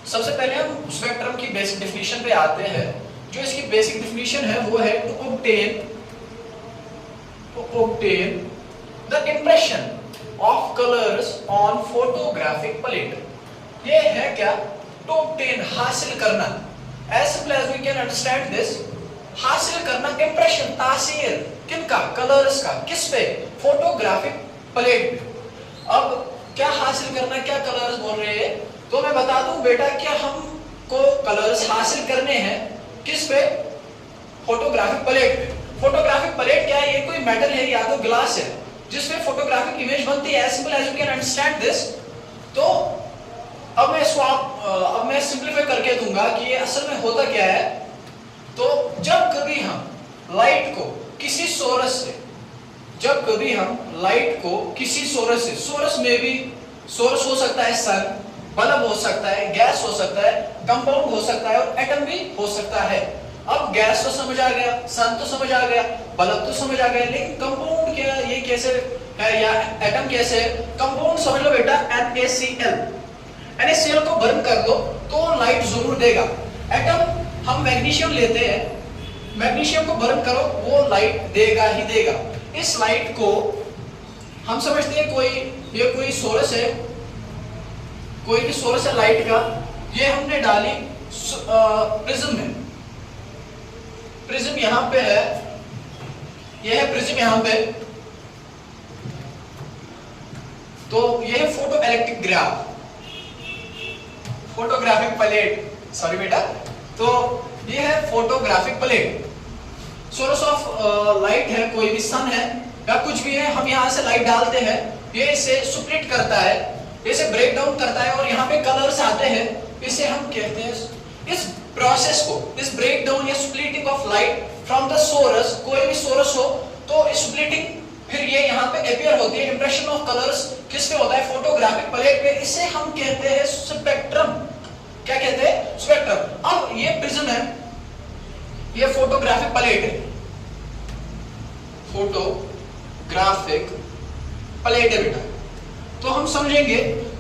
सबसे पहले हम स्पेक्ट्रम की बेसिक डेफिनेशन पे आते हैं। जो इसकी बेसिक डेफिनेशन है वो है to obtain the impression of colors on photographic plate। ये है क्या? to obtain हासिल करना। as simple as we can understand this, हासिल करना impression तासीर किनका? कलर्स का। किस पे? फोटोग्राफिक प्लेट पे। अब क्या हासिल करना, क्या कलर्स बोल रहे हैं? तो मैं बता दूं बेटा कि हमको कलर्स हासिल करने हैं किस पे? फोटोग्राफिक प्लेट पे। फोटोग्राफिक प्लेट क्या है? ये कोई मेटल है या तो ग्लास है जिसमें फोटोग्राफिक इमेज बनती है। As simple as you can understand this. तो अब मैं सिंपलीफाई करके दूंगा कि ये असल में होता क्या है। तो जब कभी हम लाइट को किसी सोर्स से, जब कभी हम लाइट को किसी सोर्स से, सोर्स में भी सोर्स हो सकता है सन, बल्ब हो सकता है, गैस हो सकता है, कंपाउंड हो सकता है और एटम भी हो सकता है। अब गैस तो समझ आ गया, सन तो समझ आ गया, बल्ब तो समझ आ गया, लेकिन कंपाउंड क्या, ये कैसे है या एटम कैसे है? कंपाउंड समझ लो बेटा NaCl। NaCl को बर्न कर दो तो लाइट जरूर देगा। एटम हम मैग्नीशियम लेते हैं, मैग्नीशियम को बर्न करो वो लाइट देगा ही देगा। इस लाइट को हम समझते हैं ये कोई सोर्स है, कोई भी सोर्स है लाइट का। ये हमने डाली प्रिज्म में। प्रिज्म यहां पे है, ये है प्रिज्म यहां पे। तो ये है photo electric graph, photographic plate, sorry बेटा। तो ये है photographic plate. Source of light है, कोई भी सन है या कुछ भी है, हम यहां से लाइट डालते हैं, ये इसे स्प्लिट करता है, इसे ब्रेक डाउन करता है और यहाँ पे कलर्स आते हैं। इसे हम कहते हैं, इस प्रोसेस को, इस ब्रेक डाउन या splitting of light from the source, कोई भी सोर्स हो तो स्प्लिटिंग, फिर ये यहाँ पे अपीयर होती है। इंप्रेशन ऑफ कलर्स किस पे होता है? फोटोग्राफिक प्लेट पे। इसे हम कहते हैं स्पेक्ट्रम। क्या कहते हैं? स्पेक्ट्रम। अब ये प्रिज्म है, ये फोटोग्राफिक प्लेट है, फोटोग्राफिक प्लेट है बेटा। तो हम समझेंगे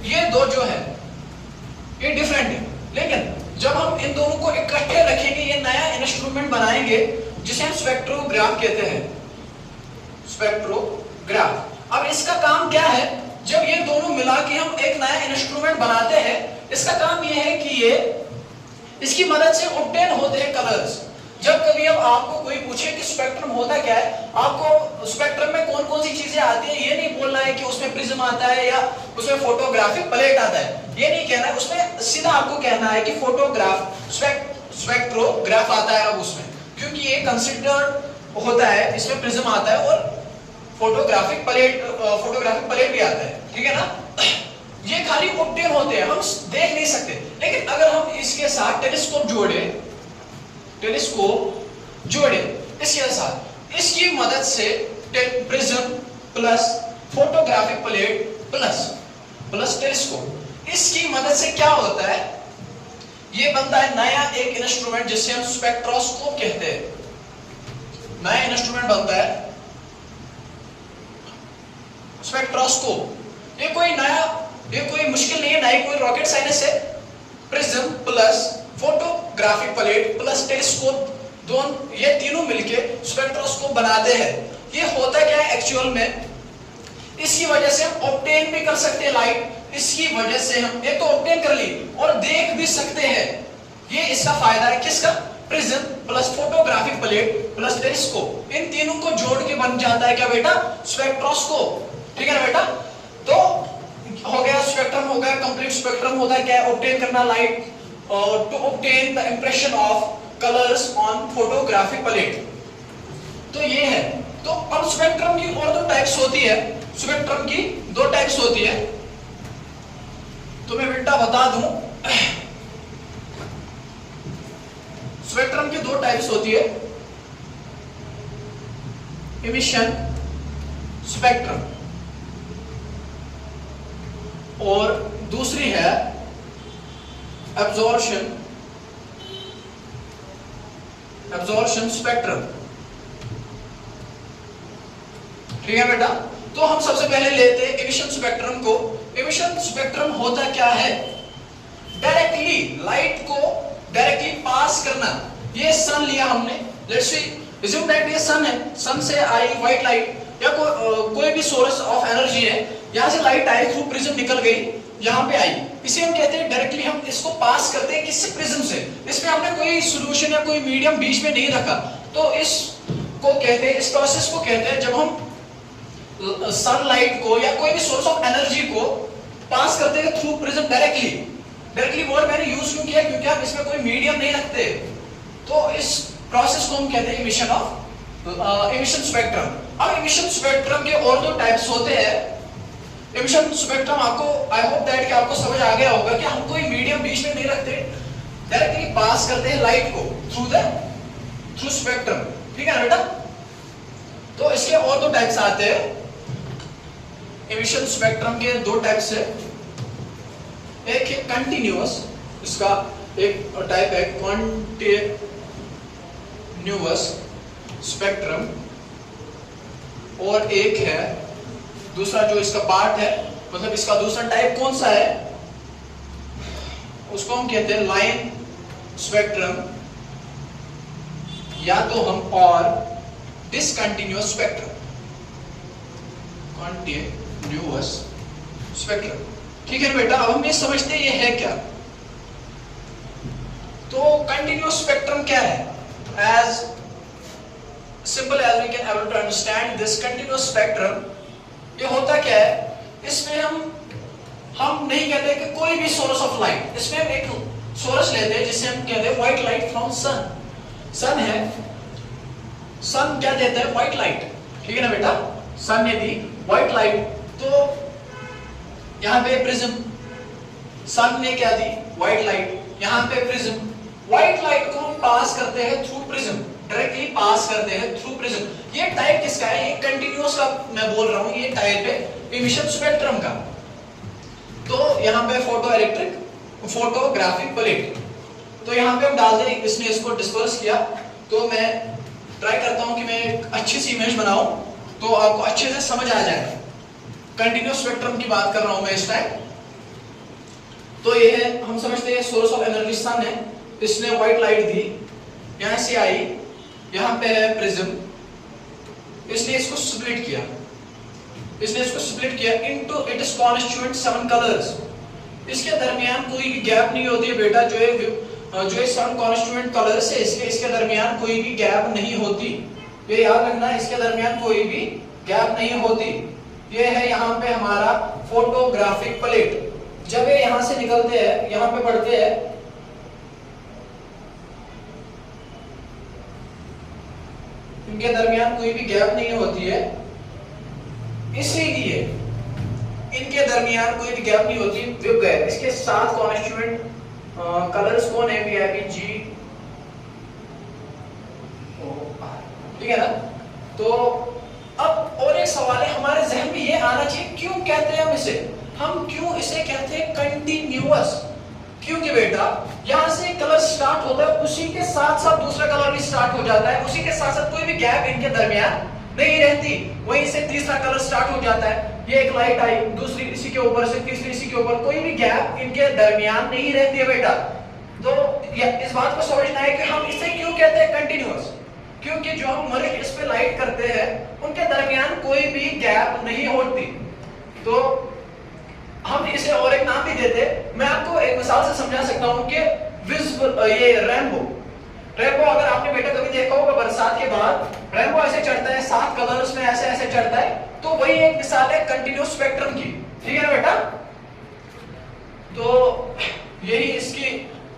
ये दो जो है ये डिफरेंट है, लेकिन जब हम इन दोनों को इकट्ठे रखेंगे ये नया इंस्ट्रूमेंट बनाएंगे जिसे हम स्पेक्ट्रोग्राफ कहते हैं। स्पेक्ट्रोग्राफ। अब इसका काम क्या है? जब ये दोनों मिला के हम एक नया इंस्ट्रूमेंट बनाते हैं, इसका काम यह है कि ये इसकी मदद से ऑब्टेन होते हैं कलर्स। जब कभी अब आपको कोई पूछे कि स्पेक्ट्रम होता क्या है, आपको स्पेक्ट्रम में कौन कौन सी चीजें आती है, ये नहीं बोलना है कि उसमें प्रिज्म आता है या उसमें फोटोग्राफिक प्लेट आता है, ये नहीं कहना है। उसमें सीधा आपको कहना है कि फोटोग्राफ स्पेक्ट्रोग्राफ आता है अब उसमें, क्योंकि ये कंसिडर्ड होता है, इसमें प्रिज्म आता है और फोटोग्राफिक प्लेट भी आता है, ठीक है ना। ये खाली ऑब्टेन होते हैं, हम देख नहीं सकते। लेकिन अगर हम इसके साथ टेलीस्कोप जोड़े इसके साथ, इसकी मदद से prism plus photographic plate plus telescope, इसकी मदद से क्या होता है? ये बनता है नया एक इंस्ट्रूमेंट जिसे हम स्पेक्ट्रोस्कोप कहते हैं। नया इंस्ट्रूमेंट बनता है स्पेक्ट्रोस्कोप। ये कोई मुश्किल नहीं है, ना ही कोई रॉकेट साइंस है। Prism plus photographic plate plus telescope, दोनों ये तीनों मिलके स्पेक्ट्रोस्कोप बनाते हैं। ये होता क्या है एक्चुअल में? इसकी वजह से हम ऑब्टेन भी कर सकते हैं लाइट, इसकी वजह से हम एक तो ऑब्टेन कर ली और देख भी सकते हैं। ये इसका फायदा है किसका? Prism plus photographic plate plus telescope, इन तीनों को जोड़ के बन जाता है क्या बेटा? स्पेक्ट्रोस्कोप। ठीक है ना बेटा? तो हो गया स्पेक्ट्रम, हो गया कंप्लीट। स्पेक्ट्रम होता है क्या? ऑब्टेन करना light, to obtain the impression of colours on photographic plate. तो ये है। तो अब स्पेक्ट्रम की और दो टाइप्स होती है, स्पेक्ट्रम की दो टाइप्स होती है, तो मैं बेटा बता दूं। स्पेक्ट्रम की दो टाइप्स होती है, इमिशन स्पेक्ट्रम और दूसरी है एब्जॉर्प्शन स्पेक्ट्रम। ठीक है बेटा? तो हम सबसे पहले लेते हैं इमिशन स्पेक्ट्रम को। इमिशन स्पेक्ट्रम होता क्या है? डायरेक्टली डायरेक्टली लाइट को डायरेक्टली पास करना। ये सन लिया हमने, लेट्स सी assume that ये सन है, सन से आई व्हाइट लाइट या कोई भी सोर्स ऑफ एनर्जी है, यहाँ से लाइट आई थ्रू प्रिज्म निकल गई यहाँ पे आई, इसे हम कहते हैं डायरेक्टली हम इसको पास करते हैं किससे, प्रिज्म से। इसमें हमने कोई सॉल्यूशन या कोई मीडियम बीच में नहीं रखा, तो इसको कहते हैं, इस प्रोसेस को कहते हैं जब हम सनलाइट को या कोई भी सोर्स ऑफ एनर्जी को पास करते हैं थ्रू प्रिज्म डायरेक्टली वर्ड मैंने यूज क्यों किया, क्योंकि हम इसमें कोई मीडियम नहीं रखते, तो इस प्रोसेस को हम कहते हैं इमिशन स्पेक्ट्रम। अब इमिशन स्पेक्ट्रम के और दो टाइप्स होते हैं। इमिशन स्पेक्ट्रम आपको, आई होप दैट कि आपको समझ आ गया होगा कि हम कोई मीडियम बीच में नहीं रखते, डायरेक्टली पास करते हैं लाइट को थ्रू स्पेक्ट्रम, ठीक है ना बेटा। तो इसके और दो टाइप्स आते हैं। इमिशन स्पेक्ट्रम के दो टाइप्स है, एक है कंटिन्यूअस, इसका एक टाइप है कॉन्टिन्यूअस स्पेक्ट्रम, और एक है दूसरा जो इसका पार्ट है, मतलब इसका दूसरा टाइप कौन सा है, उसको हम कहते हैं लाइन स्पेक्ट्रम, या तो हम और डिसकंटिन्यूअस स्पेक्ट्रम, कंटिन्यूअस स्पेक्ट्रम, ठीक है बेटा। अब हम ये समझते हैं ये है क्या। तो कंटिन्यूअस स्पेक्ट्रम क्या है, as simple as we can able to understand this continuous spectrum, ये होता क्या है, इसमें हम नहीं कहते कि कोई भी सोर्स ऑफ लाइट, इसमें हम एक सोर्स लेते हैं जिसे हम कहते हैं व्हाइट लाइट फ्रॉम सन। सन है, सन क्या देता है, व्हाइट लाइट, ठीक है ना बेटा। सन ने दी व्हाइट लाइट, तो यहाँ पे प्रिज्म, सन ने क्या दी, व्हाइट लाइट, यहाँ पे प्रिज्म, व्हाइट लाइट को हम पास करते हैं थ्रू प्रिज्म, डायरेक्टली पास करते हैं थ्रू प्रिज्म। ये टाइप किसका है, ये कंटिन्यूअस का मैं बोल रहा हूँ, ये टाइप है इमिशन स्पेक्ट्रम का। तो यहाँ पे फोटोग्राफिक प्लेट, तो यहाँ पे हम डाल दें, इसने इसको डिस्पर्स किया, तो मैं ट्राई करता हूँ कि मैं एक अच्छी सी इमेज बनाऊं तो आपको अच्छे से समझ आ जाए। कंटिन्यूअस स्पेक्ट्रम की बात कर रहा हूं मैं इस टाइम। तो ये है, हम समझते हैं सोर्स ऑफ एनर्जी सन है, इसने व्हाइट लाइट दी, यहां से आई, यहां पे है प्रिज्म, इसने इसको स्प्लिट किया, इनटू इट्स कॉन्स्टिट्यूएंट 7 कलर्स। इसके दरमियान कोई भी गैप नहीं होती है बेटा, जो ये 7 कॉन्स्टिट्यूएंट कलर्स है, इसके दरमियान कोई भी गैप नहीं होती, ये याद रखना, इसके दरमियान कोई भी गैप नहीं होती। ये है यहाँ पे हमारा फोटोग्राफिक प्लेट, जब ये यहाँ से निकलते हैं, यहाँ पे पड़ते हैं, इनके दरमियान कोई भी गैप नहीं होती है, इसीलिए इनके दरमियान कोई भी गैप नहीं होती, विप गैप। इसके 7 कॉन्स्टिट्यूएंट कलर्स कौन है, PIPG, ठीक है ना। तो अब और एक सवाल है हमारे जहन में ये आना चाहिए, क्यों कहते हैं हम क्यों इसे कहते हैं कंटिन्यूअस। क्योंकि बेटा यहाँ से कलर स्टार्ट होता है, उसी के साथ साथ दूसरा कलर भी स्टार्ट हो जाता है, उसी के साथ साथ कोई भी गैप इनके दरमियान नहीं रहती, वहीं से तीसरा कलर स्टार्ट हो जाता है, ये एक लाइट आई, दूसरी इसी के ऊपर से, तीसरी इसी के ऊपर, कोई भी गैप इनके दरमियान नहीं रहती है बेटा। तो इस बात को समझना है कि हम इसे क्यों कहते हैं कंटिन्यूअस, क्योंकि जो हम मर्ज इस पे लाइट करते हैं उनके दरमियान कोई भी गैप नहीं होती। तो हम इसे और एक नाम भी देते, मैं आपको एक मिसाल से समझा सकता हूं कि विजिबल, ये रेनबो अगर आपने बेटा कभी देखा होगा बरसात के बाद रेनबो ऐसे चढ़ता है, 7 कलर्स में ऐसे ऐसे चढ़ता है, तो वही एक मिसाल है कंटिन्यूअस स्पेक्ट्रम की, ठीक है ना बेटा। तो यही इसकी,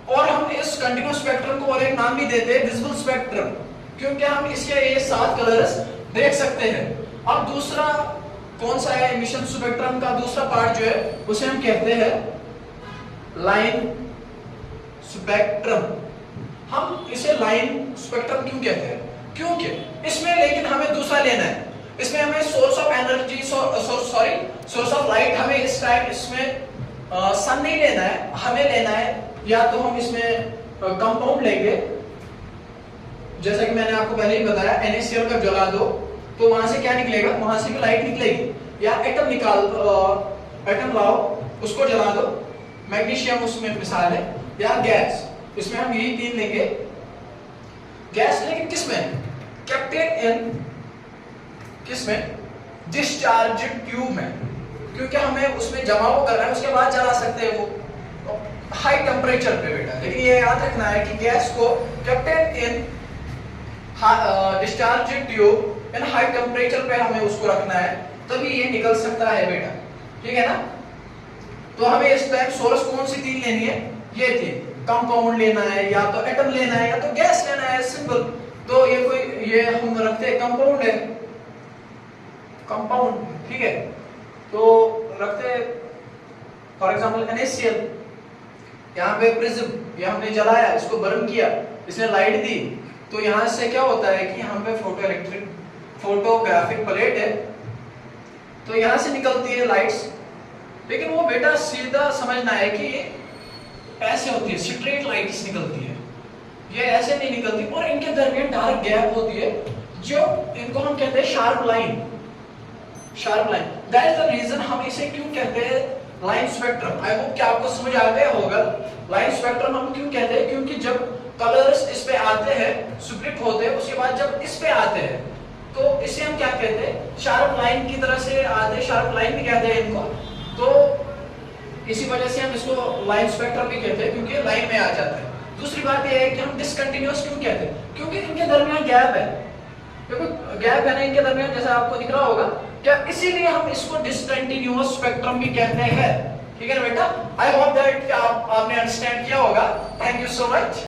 और हम इस कंटिन्यूअस स्पेक्ट्रम को और एक नाम भी देते हैं विजिबल स्पेक्ट्रम, क्योंकि हम इसके ये 7 कलर्स देख सकते हैं। अब दूसरा कौन सा है, इमिशन स्पेक्ट्रम का दूसरा पार्ट जो है उसे हम कहते हैं लाइन स्पेक्ट्रम। हम इसे लाइन स्पेक्ट्रम क्यों कहते हैं, क्योंकि इसमें लेकिन हमें दूसरा लेना है, इसमें हमें source of energy, source of light, हमें इस टाइम इसमें सन नहीं लेना है, हमें लेना है या तो हम इसमें कंपाउंड लेंगे, जैसा कि मैंने आपको पहले ही बताया, NaCl का जला दो तो वहां से क्या निकलेगा, वहां से भी लाइट निकलेगी, या एटम लाओ उसको जला दो, मैग्नीशियम उसमें मिसाल है, या गैस, इसमें हम यही तीन लेंगे। गैस लेकिन किसमें? कैप्टेन इन किसमें? डिस्चार्ज ट्यूब में, क्योंकि हमें उसमें जमाव करना है, उसके बाद जला सकते हैं वो हाई टेम्परेचर पे बेटा। लेकिन ये याद रखना है कि गैस को कैप्टेन इन डिस्चार्ज ट्यूब इन हाई टेम्परेचर पे हमें उसको रखना है, तभी ये निकल सकता है बेटा, ठीक है ना। तो हमें इस टाइम सोर्स कौन सी तीन लेनी है? ये तीन। कंपाउंड लेना है, या तो एटम लेना है, या तो गैस लेना है, सिंपल। तो ये हम रखते हैं कंपाउंड है, कंपाउंड, ठीक है। तो रखते हैं फॉर एग्जांपल NaCl, यहाँ पे प्रिज्म, ये हमने जलाया, इसको बर्न किया, इसने लाइट दी, तो यहाँ से क्या होता है कि यहाँ पे फोटोग्राफिक प्लेट है, तो यहाँ से निकलती है लाइट्स। लेकिन वो बेटा सीधा समझना है कि ये ऐसे होती है, स्ट्रेट लाइट्स निकलती है, ये ऐसे नहीं निकलती, और इनके दरमियान डार्क गैप होती है, जो इनको हम कहते हैं sharp line. Sharp line, that is the reason हम इसे क्यों कहते हैं लाइन स्पेक्ट्रम। आई होप कि आपको समझ आ गया होगा लाइन स्पेक्ट्रम हम क्यों कहते हैं, क्योंकि जब कलर्स इस पे आते हैं, स्प्लिट होते हैं, उसके बाद जब इस पे आते हैं, तो इसे हम क्या कहते हैं? शार्प लाइन की तरह से आते हैं, शार्प लाइन भी कहते हैं इनको। तो इसी वजह से हम इसको लाइन स्पेक्ट्रम भी कहते हैं, क्योंकि लाइन में आ जाता है। दूसरी बात यह है कि हम डिसकंटिन्यूअस क्यों कहते हैं? क्योंकि इनके दरमियान गैप है, क्योंकि गैप है ना इनके दरमियान, जैसा आपको दिख रहा होगा क्या, इसीलिए हम इसको डिसकंटिन्यूअस स्पेक्ट्रम भी कहते हैं, ठीक है ना बेटा। आई होप दैट आपने अंडरस्टैंड किया होगा। Thank you so much.